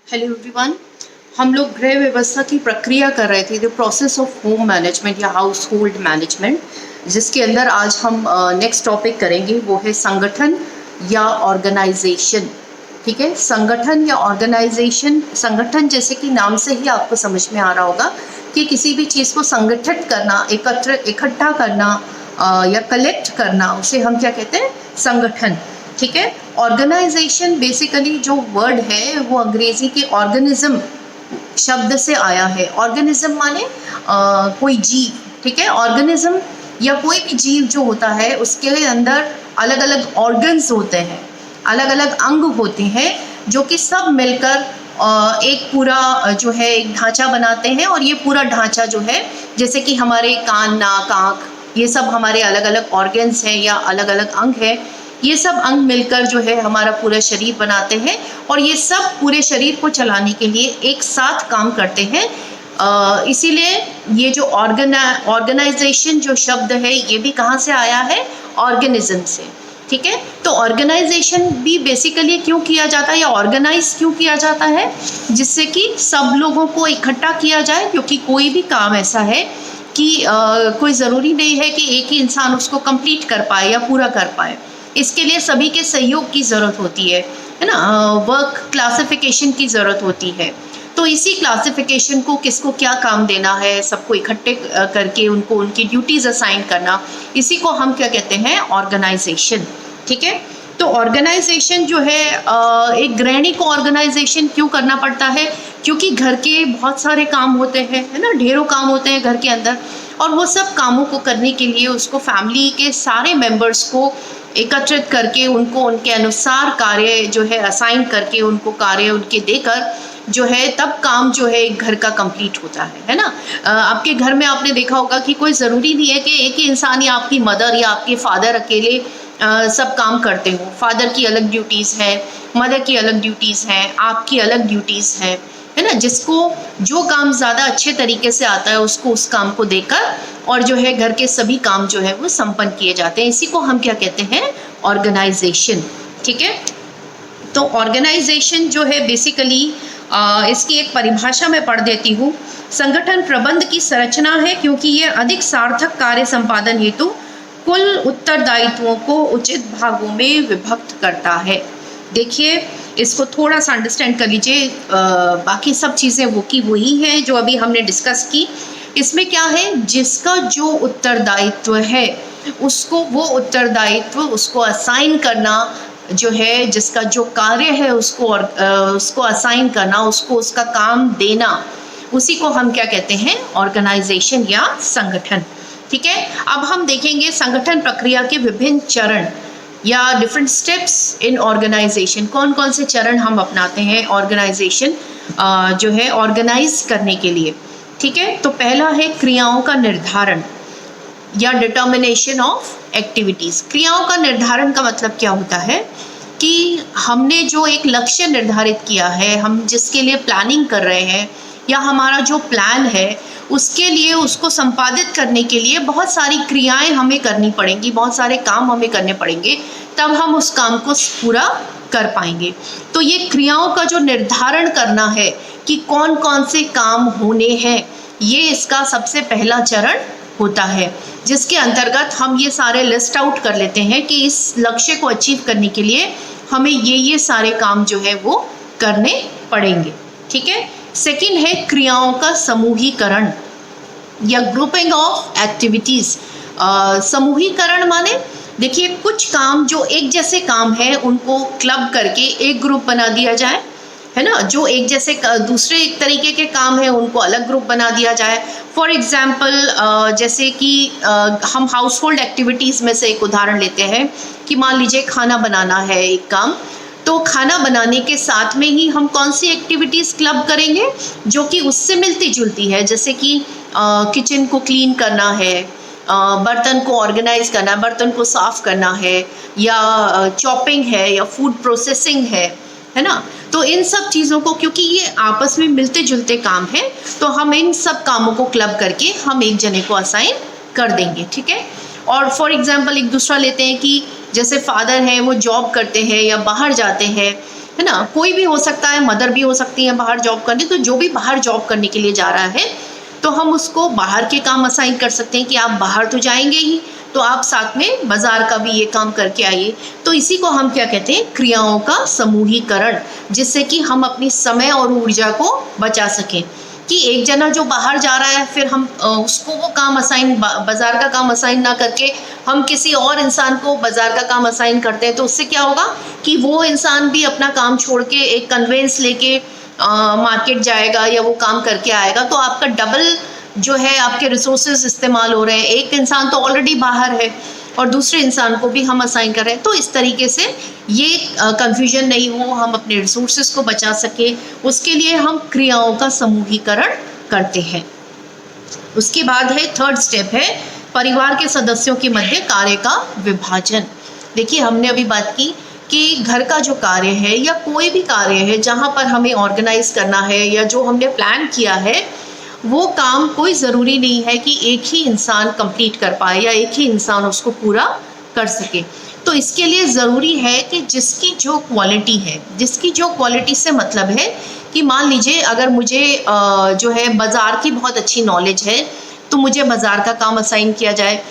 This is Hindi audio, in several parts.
Hello everyone. हम लोग गृह व्यवस्था की प्रक्रिया कर रहे थे, the process of home management या हाउस होल्ड मैनेजमेंट, जिसके अंदर आज हम नेक्स्ट टॉपिक करेंगे वो है संगठन या ऑर्गेनाइजेशन। ठीक है, संगठन या ऑर्गेनाइजेशन। संगठन जैसे कि नाम से ही आपको समझ में आ रहा होगा कि किसी भी चीज़ को संगठित करना, इकट्ठा करना या कलेक्ट करना, उसे हम क्या कहते हैं? संगठन। ठीक है। ऑर्गेनाइजेशन बेसिकली जो वर्ड है वो अंग्रेजी के ऑर्गेनिज्म शब्द से आया है। ऑर्गेनिज्म माने कोई जीव। ठीक है। ऑर्गेनिज्म या कोई भी जीव जो होता है उसके अंदर अलग अलग ऑर्गन्स होते हैं, अलग अलग अंग होते हैं, जो कि सब मिलकर एक पूरा जो है एक ढांचा बनाते हैं। और ये पूरा ढांचा जो है, जैसे कि हमारे कान, नाक, आँख, ये सब हमारे अलग अलग ऑर्गन्स हैं या अलग अलग अंग है। ये सब अंग मिलकर जो है हमारा पूरा शरीर बनाते हैं, और ये सब पूरे शरीर को चलाने के लिए एक साथ काम करते हैं। इसीलिए ये जो ऑर्गेनाइजेशन जो शब्द है ये भी कहाँ से आया है? ऑर्गेनिज्म से। ठीक है। तो ऑर्गेनाइजेशन भी बेसिकली क्यों किया जाता है या ऑर्गेनाइज क्यों किया जाता है? जिससे कि सब लोगों को इकट्ठा किया जाए, क्योंकि कोई भी काम ऐसा है कि कोई ज़रूरी नहीं है कि एक ही इंसान उसको कंप्लीट कर पाए या पूरा कर पाए। इसके लिए सभी के सहयोग की ज़रूरत होती है ना। वर्क क्लासिफिकेशन की ज़रूरत होती है। तो इसी क्लासिफिकेशन को किसको क्या काम देना है, सबको इकट्ठे करके उनको उनकी ड्यूटीज़ असाइन करना, इसी को हम क्या कहते हैं? ऑर्गेनाइजेशन। ठीक है। तो ऑर्गेनाइजेशन जो है, एक गृहिणी को ऑर्गेनाइजेशन क्यों करना पड़ता है? क्योंकि घर के बहुत सारे काम होते हैं, है ना, ढेरों काम होते हैं घर के अंदर, और वो सब कामों को करने के लिए उसको फैमिली के सारे मेंबर्स को एकत्रित करके उनको उनके अनुसार कार्य जो है असाइन करके उनको कार्य उनके देकर जो है तब काम जो है घर का कंप्लीट होता है ना। आपके घर में आपने देखा होगा कि कोई ज़रूरी नहीं है कि एक ही इंसान या आपकी मदर या आपके फादर अकेले सब काम करते हो। फादर की अलग ड्यूटीज़ है, मदर की अलग ड्यूटीज़ हैं, आपकी अलग ड्यूटीज़ है ना। जिसको जो काम ज़्यादा अच्छे तरीके से आता है उसको उस काम को देकर और जो है घर के सभी काम जो है वो संपन्न किए जाते हैं। इसी को हम क्या कहते हैं? ऑर्गेनाइजेशन। ठीक है। तो ऑर्गेनाइजेशन जो है बेसिकली इसकी एक परिभाषा मैं पढ़ देती हूँ। संगठन प्रबंध की संरचना है, क्योंकि ये अधिक सार्थक कार्य संपादन हेतु कुल उत्तरदायित्वों को उचित भागों में विभक्त करता है। देखिए, इसको थोड़ा सा अंडरस्टैंड कर लीजिए। बाकी सब चीज़ें वो की वही हैं जो अभी हमने डिस्कस की। इसमें क्या है? जिसका जो उत्तरदायित्व है उसको वो उत्तरदायित्व उसको असाइन करना जो है, जिसका जो कार्य है उसको असाइन करना, उसको उसका काम देना, उसी को हम क्या कहते हैं? ऑर्गेनाइजेशन या संगठन। ठीक है। अब हम देखेंगे संगठन प्रक्रिया के विभिन्न चरण या डिफरेंट स्टेप्स इन ऑर्गेनाइजेशन। कौन कौन से चरण हम अपनाते हैं ऑर्गेनाइजेशन जो है ऑर्गेनाइज करने के लिए। ठीक है। तो पहला है क्रियाओं का निर्धारण या डिटर्मिनेशन ऑफ एक्टिविटीज़। क्रियाओं का निर्धारण का मतलब क्या होता है कि हमने जो एक लक्ष्य निर्धारित किया है, हम जिसके लिए प्लानिंग कर रहे हैं या हमारा जो प्लान है उसके लिए उसको संपादित करने के लिए बहुत सारी क्रियाएं हमें करनी पड़ेंगी, बहुत सारे काम हमें करने पड़ेंगे, तब हम उस काम को पूरा कर पाएंगे। तो ये क्रियाओं का जो निर्धारण करना है कि कौन कौन से काम होने हैं, ये इसका सबसे पहला चरण होता है, जिसके अंतर्गत हम ये सारे लिस्ट आउट कर लेते हैं कि इस लक्ष्य को अचीव करने के लिए हमें ये सारे काम जो है वो करने पड़ेंगे। ठीक है। सेकंड है क्रियाओं का समूहीकरण या ग्रुपिंग ऑफ एक्टिविटीज़। समूहीकरण माने देखिए, कुछ काम जो एक जैसे काम है उनको क्लब करके एक ग्रुप बना दिया जाए, है ना। जो एक जैसे दूसरे एक तरीके के काम है उनको अलग ग्रुप बना दिया जाए। फॉर एग्जाम्पल जैसे कि हम हाउस होल्ड एक्टिविटीज़ में से एक उदाहरण लेते हैं कि मान लीजिए खाना बनाना है एक काम, तो खाना बनाने के साथ में ही हम कौन सी एक्टिविटीज़ क्लब करेंगे जो कि उससे मिलती जुलती है। जैसे कि किचन को क्लीन करना है, बर्तन को ऑर्गेनाइज करना, बर्तन को साफ़ करना है, या चॉपिंग है, या फूड प्रोसेसिंग है ना। तो इन सब चीज़ों को, क्योंकि ये आपस में मिलते जुलते काम हैं, तो हम इन सब कामों को क्लब करके हम एक जने को असाइन कर देंगे। ठीक है। और फॉर एग्जांपल एक दूसरा लेते हैं कि जैसे फादर हैं वो जॉब करते हैं या बाहर जाते हैं, है ना। कोई भी हो सकता है, मदर भी हो सकती है बाहर जॉब करने, तो जो भी बाहर जॉब करने के लिए जा रहा है तो हम उसको बाहर के काम असाइन कर सकते हैं कि आप बाहर तो जाएंगे ही, तो आप साथ में बाजार का भी ये काम करके आइए। तो इसी को हम क्या कहते हैं, क्रियाओं का समूहीकरण, जिससे कि हम अपनी समय और ऊर्जा को बचा सकें। कि एक जना जो बाहर जा रहा है फिर हम उसको वो काम असाइन, बाजार का काम असाइन ना करके हम किसी और इंसान को बाजार का काम असाइन करते हैं, तो उससे क्या होगा कि वो इंसान भी अपना काम छोड़ के एक कन्वेंस लेके मार्केट जाएगा या वो काम करके आएगा, तो आपका डबल जो है आपके रिसोर्सेज इस्तेमाल हो रहे हैं। एक इंसान तो ऑलरेडी बाहर है और दूसरे इंसान को भी हम असाइन कर रहे हैं, तो इस तरीके से ये कंफ्यूजन नहीं हो, हम अपने रिसोर्सेज को बचा सके, उसके लिए हम क्रियाओं का समूहीकरण करते हैं। उसके बाद है थर्ड स्टेप है परिवार के सदस्यों के मध्य कार्य का विभाजन। देखिए हमने अभी बात की कि घर का जो कार्य है या कोई भी कार्य है जहाँ पर हमें ऑर्गेनाइज करना है या जो हमने प्लान किया है, वो काम कोई ज़रूरी नहीं है कि एक ही इंसान कंप्लीट कर पाए या एक ही इंसान उसको पूरा कर सके। तो इसके लिए ज़रूरी है कि जिसकी जो क्वालिटी है, जिसकी जो क्वालिटी से मतलब है कि मान लीजिए अगर मुझे जो है बाज़ार की बहुत अच्छी नॉलेज है तो मुझे बाज़ार का काम असाइन किया जाए।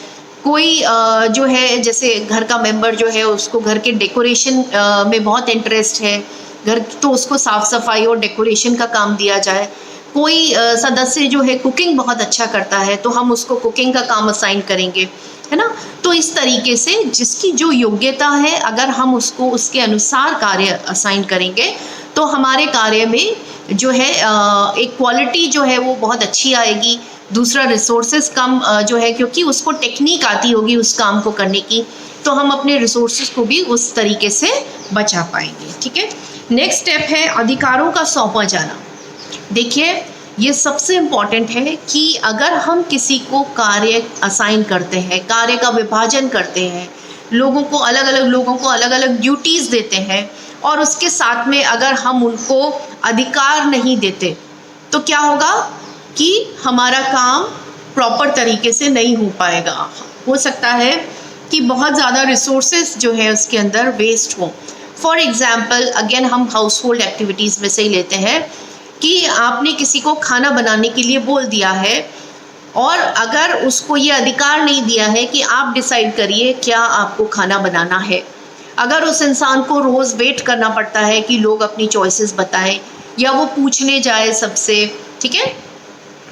कोई जो है जैसे घर का मेंबर जो है उसको घर के डेकोरेशन में बहुत इंटरेस्ट है घर, तो उसको साफ़ सफाई और डेकोरेशन का काम दिया जाए। कोई सदस्य जो है कुकिंग बहुत अच्छा करता है तो हम उसको कुकिंग का काम असाइन करेंगे, है ना। तो इस तरीके से जिसकी जो योग्यता है अगर हम उसको उसके अनुसार कार्य असाइन करेंगे तो हमारे कार्य में जो है एक क्वालिटी जो है वो बहुत अच्छी आएगी। दूसरा रिसोर्सेज कम जो है, क्योंकि उसको टेक्निक आती होगी उस काम को करने की, तो हम अपने रिसोर्सेज को भी उस तरीके से बचा पाएंगे। ठीक है, नेक्स्ट स्टेप है अधिकारों का सौंपा जाना। देखिए ये सबसे इम्पॉर्टेंट है कि अगर हम किसी को कार्य असाइन करते हैं, कार्य का विभाजन करते हैं, लोगों को अलग अलग ड्यूटीज़ देते हैं और उसके साथ में अगर हम उनको अधिकार नहीं देते तो क्या होगा कि हमारा काम प्रॉपर तरीके से नहीं हो पाएगा। हो सकता है कि बहुत ज़्यादा रिसोर्सेज जो है उसके अंदर वेस्ट हो। फॉर एग्ज़ाम्पल अगेन हम हाउस होल्ड एक्टिविटीज़ में से ही लेते हैं कि आपने किसी को खाना बनाने के लिए बोल दिया है और अगर उसको ये अधिकार नहीं दिया है कि आप डिसाइड करिए क्या आपको खाना बनाना है, अगर उस इंसान को रोज़ वेट करना पड़ता है कि लोग अपनी चॉइसेस बताएं या वो पूछने जाए सबसे, ठीक है,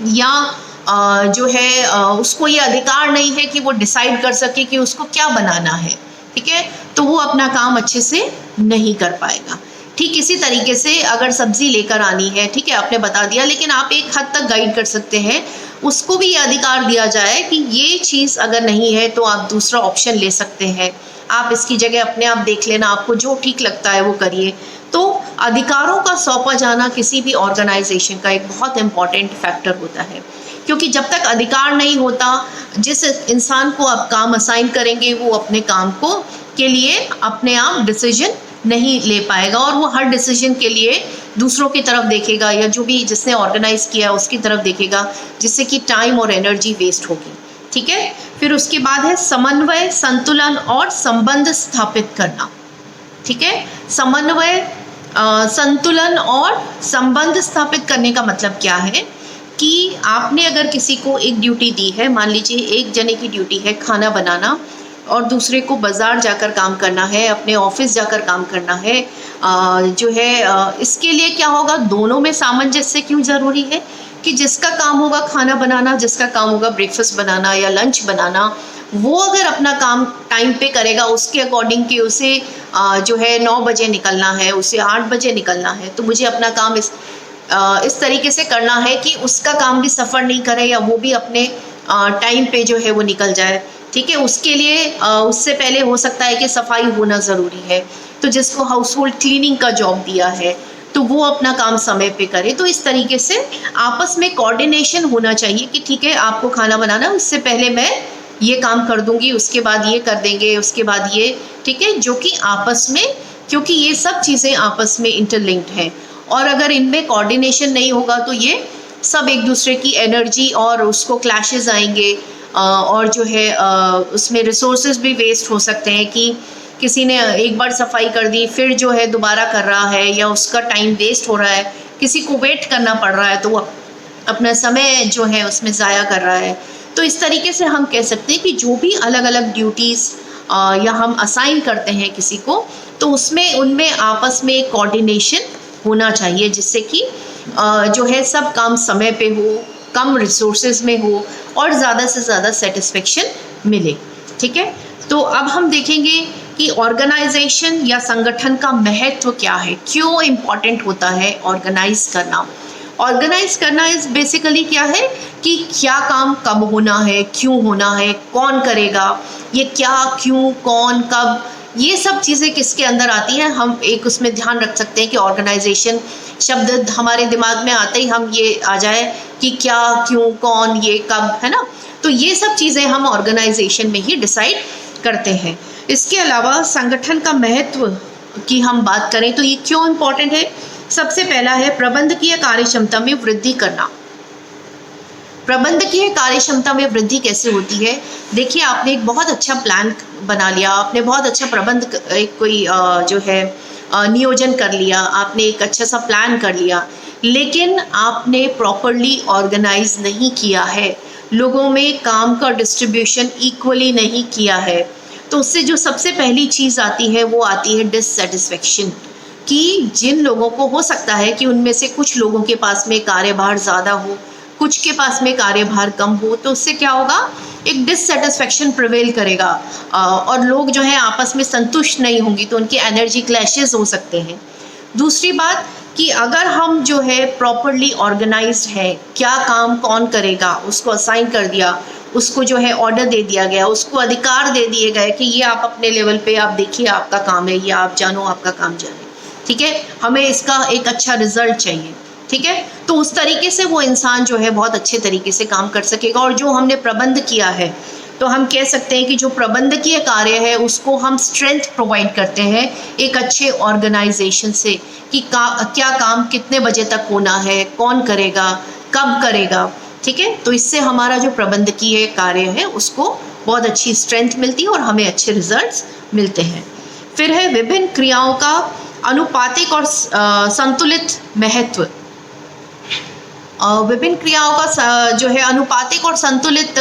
या जो है उसको ये अधिकार नहीं है कि वो डिसाइड कर सके कि उसको क्या बनाना है, ठीक है, तो वो अपना काम अच्छे से नहीं कर पाएगा। ठीक इसी तरीके से अगर सब्जी लेकर आनी है, ठीक है, आपने बता दिया, लेकिन आप एक हद तक गाइड कर सकते हैं, उसको भी ये अधिकार दिया जाए कि ये चीज़ अगर नहीं है तो आप दूसरा ऑप्शन ले सकते हैं, आप इसकी जगह अपने आप देख लेना, आपको जो ठीक लगता है वो करिए। तो अधिकारों का सौंपा जाना किसी भी ऑर्गेनाइजेशन का एक बहुत इम्पॉर्टेंट फैक्टर होता है, क्योंकि जब तक अधिकार नहीं होता, जिस इंसान को आप काम असाइन करेंगे वो अपने काम को के लिए अपने आप डिसीजन नहीं ले पाएगा और वो हर डिसीजन के लिए दूसरों की तरफ देखेगा या जो भी जिसने ऑर्गेनाइज किया उसकी तरफ देखेगा, जिससे कि टाइम और एनर्जी वेस्ट होगी। ठीक है, फिर उसके बाद है समन्वय, संतुलन और संबंध स्थापित करना। ठीक है, समन्वय, संतुलन और संबंध स्थापित करने का मतलब क्या है कि आपने अगर किसी को एक ड्यूटी दी है, मान लीजिए एक जने की ड्यूटी है खाना बनाना और दूसरे को बाज़ार जाकर काम करना है, अपने ऑफिस जाकर काम करना है, जो है इसके लिए क्या होगा, दोनों में सामंजस्य क्यों ज़रूरी है कि जिसका काम होगा खाना बनाना, जिसका काम होगा ब्रेकफास्ट बनाना या लंच बनाना, वो अगर अपना काम टाइम पे करेगा उसके अकॉर्डिंग कि उसे जो है 9 बजे निकलना है, उसे 8 बजे निकलना है, तो मुझे अपना काम इस तरीके से करना है कि उसका काम भी सफ़र नहीं करे या वो भी अपने टाइम पे जो है वो निकल जाए। ठीक है, उसके लिए उससे पहले हो सकता है कि सफाई होना ज़रूरी है, तो जिसको हाउस होल्ड क्लीनिंग का जॉब दिया है तो वो अपना काम समय पे करे। तो इस तरीके से आपस में कोऑर्डिनेशन होना चाहिए कि ठीक है आपको खाना बनाना, उससे पहले मैं ये काम कर दूंगी, उसके बाद ये कर देंगे, उसके बाद ये, ठीक है, जो कि आपस में, क्योंकि ये सब चीज़ें आपस में इंटरलिंक्ड हैं और अगर इनमें कोऑर्डिनेशन नहीं होगा तो ये सब एक दूसरे की एनर्जी और उसको क्लैशेस आएंगे और जो है उसमें रिसोर्सेज भी वेस्ट हो सकते हैं कि किसी ने एक बार सफाई कर दी, फिर जो है दोबारा कर रहा है, या उसका टाइम वेस्ट हो रहा है, किसी को वेट करना पड़ रहा है तो वो अपना समय जो है उसमें ज़ाया कर रहा है। तो इस तरीके से हम कह सकते हैं कि जो भी अलग अलग ड्यूटीज़ या हम असाइन करते हैं किसी को, तो उसमें उनमें आपस में कोऑर्डिनेशन होना चाहिए, जिससे कि जो है सब काम समय पे हो, कम रिसोर्सेज में हो और ज़्यादा से ज़्यादा सेटिस्फेक्शन मिले। ठीक है, तो अब हम देखेंगे कि ऑर्गेनाइजेशन या संगठन का महत्व क्या है, क्यों इम्पॉर्टेंट होता है ऑर्गेनाइज करना। ऑर्गेनाइज करना इज बेसिकली क्या है कि क्या काम कब होना है, क्यों होना है, कौन करेगा, ये क्या, क्यों, कौन, कब, ये सब चीज़ें किसके अंदर आती हैं। हम एक उसमें ध्यान रख सकते हैं कि ऑर्गेनाइजेशन शब्द हमारे दिमाग में आते ही हम ये आ जाए कि क्या, क्यों, कौन, ये, कब, है ना। तो ये सब चीज़ें हम ऑर्गेनाइजेशन में ही डिसाइड करते हैं। इसके अलावा संगठन का महत्व की हम बात करें तो ये क्यों इम्पोर्टेंट है। सबसे पहला है प्रबंधकीय कार्यक्षमता में वृद्धि करना। प्रबंधकीय कार्यक्षमता में वृद्धि कैसे होती है। देखिए, आपने एक बहुत अच्छा प्लान बना लिया, आपने बहुत अच्छा कोई जो है नियोजन कर लिया, आपने एक अच्छा सा प्लान कर लिया, लेकिन आपने प्रॉपरली ऑर्गेनाइज नहीं किया है, लोगों में काम का डिस्ट्रीब्यूशन इक्वली नहीं किया है, तो उससे जो सबसे पहली चीज़ आती है वो आती है डिससेटिस्फेक्शन। कि जिन लोगों को हो सकता है कि उनमें से कुछ लोगों के पास में कार्यभार ज़्यादा हो, कुछ के पास में कार्यभार कम हो, तो उससे क्या होगा, एक डिससेटिस्फेक्शन प्रिवेल करेगा और लोग जो है आपस में संतुष्ट नहीं होंगे, तो उनके एनर्जी क्लैशेस हो सकते हैं। दूसरी बात कि अगर हम जो है प्रॉपरली ऑर्गेनाइज्ड है, क्या काम कौन करेगा उसको असाइन कर दिया, उसको जो है ऑर्डर दे दिया गया, उसको अधिकार दे दिए गए कि ये आप अपने लेवल पे आप देखिए, आपका काम है, ये आप जानो, आपका काम जाने, ठीक है, हमें इसका एक अच्छा रिजल्ट चाहिए। ठीक है, तो उस तरीके से वो इंसान जो है बहुत अच्छे तरीके से काम कर सकेगा। और जो हमने प्रबंध किया है, तो हम कह सकते हैं कि जो प्रबंधकीय कार्य है उसको हम स्ट्रेंथ प्रोवाइड करते हैं एक अच्छे ऑर्गेनाइजेशन से, कि क्या काम कितने बजे तक होना है, कौन करेगा, कब करेगा। ठीक है, तो इससे हमारा जो प्रबंधकीय कार्य है उसको बहुत अच्छी स्ट्रेंथ मिलती है और हमें अच्छे रिजल्ट्स मिलते हैं। फिर है विभिन्न क्रियाओं का अनुपातिक और संतुलित महत्व। विभिन्न क्रियाओं का जो है अनुपातिक और संतुलित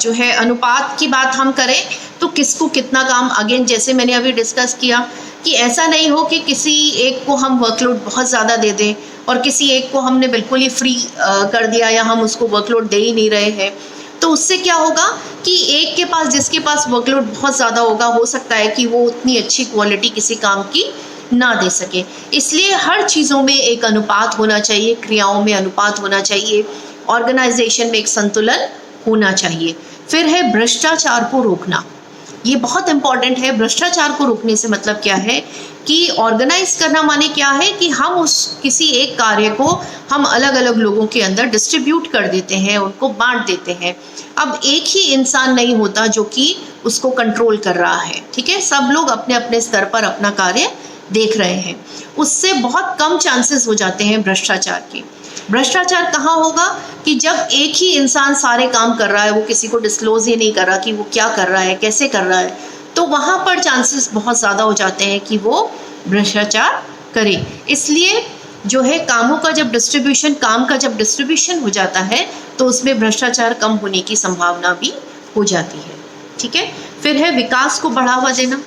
जो है अनुपात की बात हम करें तो किसको कितना काम, अगेन जैसे मैंने अभी डिस्कस किया कि ऐसा नहीं हो कि किसी एक को हम वर्कलोड बहुत ज़्यादा दे दें और किसी एक को हमने बिल्कुल ही फ्री कर दिया या हम उसको वर्कलोड दे ही नहीं रहे हैं। तो उससे क्या होगा कि एक के पास, जिसके पास वर्कलोड बहुत ज़्यादा होगा, हो सकता है कि वो उतनी अच्छी क्वालिटी किसी काम की ना दे सके। इसलिए हर चीज़ों में एक अनुपात होना चाहिए, क्रियाओं में अनुपात होना चाहिए, ऑर्गेनाइजेशन में एक संतुलन होना चाहिए। फिर है भ्रष्टाचार को रोकना। ये बहुत इंपॉर्टेंट है। भ्रष्टाचार को रोकने से मतलब क्या है कि ऑर्गेनाइज करना माने क्या है कि हम उस किसी एक कार्य को हम अलग अलग लोगों के अंदर डिस्ट्रीब्यूट कर देते हैं, उनको बांट देते हैं। अब एक ही इंसान नहीं होता जो कि उसको कंट्रोल कर रहा है, ठीक है, सब लोग अपने अपने स्तर पर अपना कार्य देख रहे हैं। उससे बहुत कम चांसेस हो जाते हैं भ्रष्टाचार के। भ्रष्टाचार कहाँ होगा कि जब एक ही इंसान सारे काम कर रहा है, वो किसी को डिस्क्लोज ही नहीं कर रहा कि वो क्या कर रहा है, कैसे कर रहा है, तो वहाँ पर चांसेस बहुत ज़्यादा हो जाते हैं कि वो भ्रष्टाचार करे। इसलिए जो है काम का जब डिस्ट्रीब्यूशन हो जाता है तो उसमें भ्रष्टाचार कम होने की संभावना भी हो जाती है। ठीक है, फिर है विकास को बढ़ावा देना।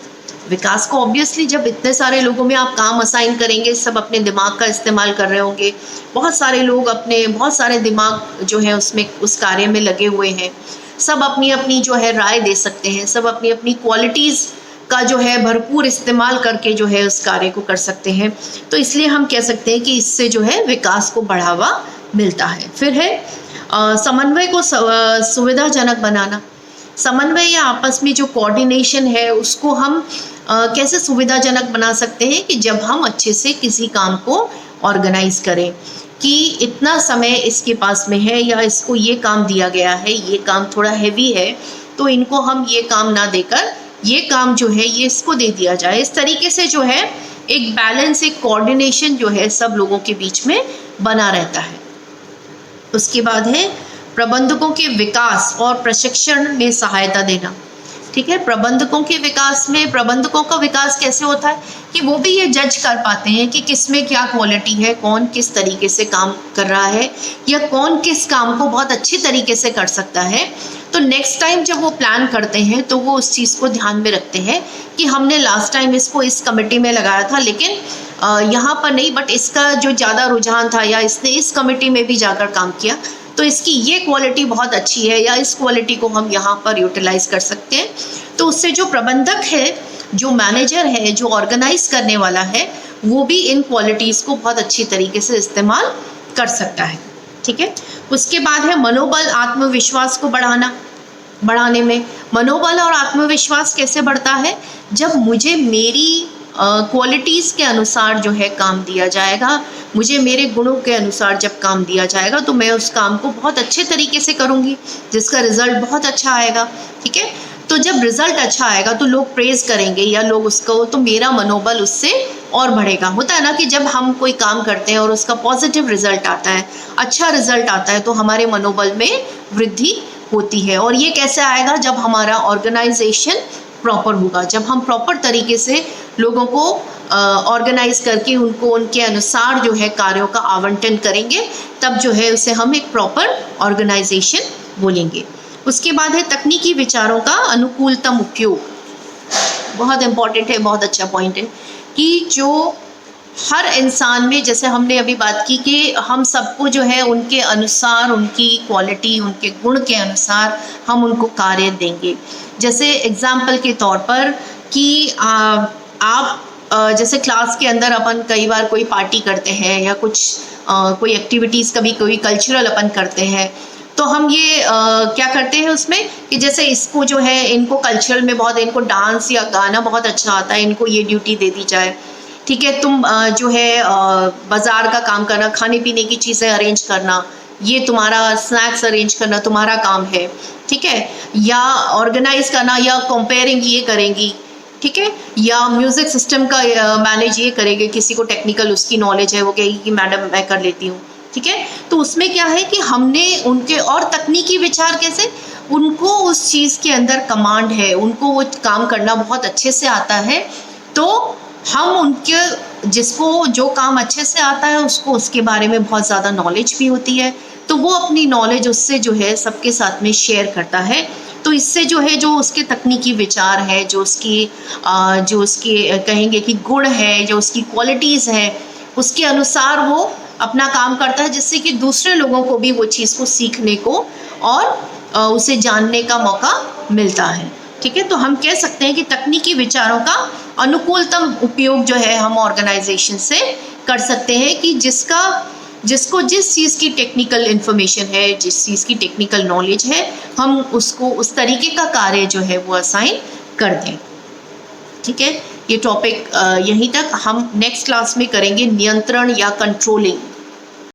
विकास को ऑब्वियसली जब इतने सारे लोगों में आप काम असाइन करेंगे, सब अपने दिमाग का इस्तेमाल कर रहे होंगे, बहुत सारे लोग अपने बहुत सारे दिमाग जो है उसमें उस कार्य में लगे हुए हैं, सब अपनी अपनी जो है राय दे सकते हैं, सब अपनी अपनी क्वालिटीज़ का जो है भरपूर इस्तेमाल करके जो है उस कार्य को कर सकते हैं। तो इसलिए हम कह सकते हैं कि इससे जो है विकास को बढ़ावा मिलता है। फिर है समन्वय को सुविधाजनक बनाना। समन्वय या आपस में जो कोऑर्डिनेशन है उसको हम कैसे सुविधाजनक बना सकते हैं कि जब हम अच्छे से किसी काम को ऑर्गेनाइज करें कि इतना समय इसके पास में है या इसको ये काम दिया गया है, ये काम थोड़ा हैवी है तो इनको हम ये काम ना देकर ये काम जो है ये इसको दे दिया जाए। इस तरीके से जो है एक बैलेंस, एक कोऑर्डिनेशन जो है सब लोगों के बीच में बना रहता है। उसके बाद है प्रबंधकों के विकास और प्रशिक्षण में सहायता देना। ठीक है। प्रबंधकों के विकास में, प्रबंधकों का विकास कैसे होता है कि वो भी ये जज कर पाते हैं कि किस में क्या क्वालिटी है, कौन किस तरीके से काम कर रहा है, या कौन किस काम को बहुत अच्छी तरीके से कर सकता है। तो नेक्स्ट टाइम जब वो प्लान करते हैं तो वो उस चीज़ को ध्यान में रखते हैं कि हमने लास्ट टाइम इसको इस कमेटी में लगाया था, लेकिन यहाँ पर नहीं, बट इसका जो ज़्यादा रुझान था या इसने इस कमेटी में भी जाकर काम किया, तो इसकी ये क्वालिटी बहुत अच्छी है, या इस क्वालिटी को हम यहाँ पर यूटिलाइज कर सकते हैं। तो उससे जो प्रबंधक है, जो मैनेजर है, जो ऑर्गेनाइज करने वाला है, वो भी इन क्वालिटीज़ को बहुत अच्छी तरीके से इस्तेमाल कर सकता है। ठीक है। उसके बाद है मनोबल, आत्मविश्वास को बढ़ाने में। मनोबल और आत्मविश्वास कैसे बढ़ता है? जब मुझे मेरी क्वालिटीज़ के अनुसार जो है काम दिया जाएगा, मुझे मेरे गुणों के अनुसार जब काम दिया जाएगा, तो मैं उस काम को बहुत अच्छे तरीके से करूँगी, जिसका रिजल्ट बहुत अच्छा आएगा। ठीक है। तो जब रिजल्ट अच्छा आएगा तो लोग प्रेज़ करेंगे या लोग उसको, तो मेरा मनोबल उससे और बढ़ेगा। होता है ना कि जब हम कोई काम करते हैं और उसका पॉजिटिव रिजल्ट आता है, अच्छा रिजल्ट आता है, तो हमारे मनोबल में वृद्धि होती है। और ये कैसे आएगा? जब हमारा ऑर्गेनाइजेशन प्रॉपर होगा, जब हम प्रॉपर तरीके से लोगों को ऑर्गेनाइज करके उनको उनके अनुसार जो है कार्यों का आवंटन करेंगे, तब जो है उसे हम एक प्रॉपर ऑर्गेनाइजेशन बोलेंगे। उसके बाद है तकनीकी विचारों का अनुकूलतम उपयोग। बहुत इम्पॉर्टेंट है, बहुत अच्छा पॉइंट है कि जो हर इंसान में, जैसे हमने अभी बात की कि हम सबको जो है उनके अनुसार, उनकी क्वालिटी, उनके गुण के अनुसार हम उनको कार्य देंगे। जैसे एग्जाम्पल के तौर पर कि आप जैसे क्लास के अंदर अपन कई बार कोई पार्टी करते हैं या कुछ कोई एक्टिविटीज़, कभी कोई कल्चरल अपन करते हैं, तो हम ये क्या करते हैं उसमें कि जैसे इसको जो है, इनको कल्चरल में बहुत, इनको डांस या गाना बहुत अच्छा आता है, इनको ये ड्यूटी दे दी जाए। ठीक है। तुम जो है बाज़ार का काम करना, खाने पीने की चीज़ें अरेंज करना, ये तुम्हारा, स्नैक्स अरेंज करना तुम्हारा काम है। ठीक है। या ऑर्गेनाइज करना, या कंपेयरिंग ये करेंगी। ठीक है। या म्यूज़िक सिस्टम का मैनेज ये करेंगे, किसी को टेक्निकल उसकी नॉलेज है, वो कहेगी कि मैडम मैं कर लेती हूँ। ठीक है। तो उसमें क्या है कि हमने उनके, और तकनीकी विचार कैसे, उनको उस चीज़ के अंदर कमांड है, उनको वो काम करना बहुत अच्छे से आता है, तो हम उनके, जिसको जो काम अच्छे से आता है उसको उसके बारे में बहुत ज़्यादा नॉलेज भी होती है, तो वो अपनी नॉलेज उससे जो है सबके साथ में शेयर करता है। तो इससे जो है, जो उसके तकनीकी विचार है, जो उसके कहेंगे कि गुण है, जो उसकी क्वालिटीज़ है, उसके अनुसार वो अपना काम करता है, जिससे कि दूसरे लोगों को भी वो चीज़ को सीखने को और उसे जानने का मौका मिलता है। ठीक है। तो हम कह सकते हैं कि तकनीकी विचारों का अनुकूलतम उपयोग जो है हम ऑर्गेनाइजेशन से कर सकते हैं, कि जिसको जिस चीज़ की टेक्निकल इन्फॉर्मेशन है, जिस चीज़ की टेक्निकल नॉलेज है, हम उसको उस तरीके का कार्य जो है वो असाइन कर दें। ठीक है। ये टॉपिक यहीं तक। हम नेक्स्ट क्लास में करेंगे नियंत्रण या कंट्रोलिंग।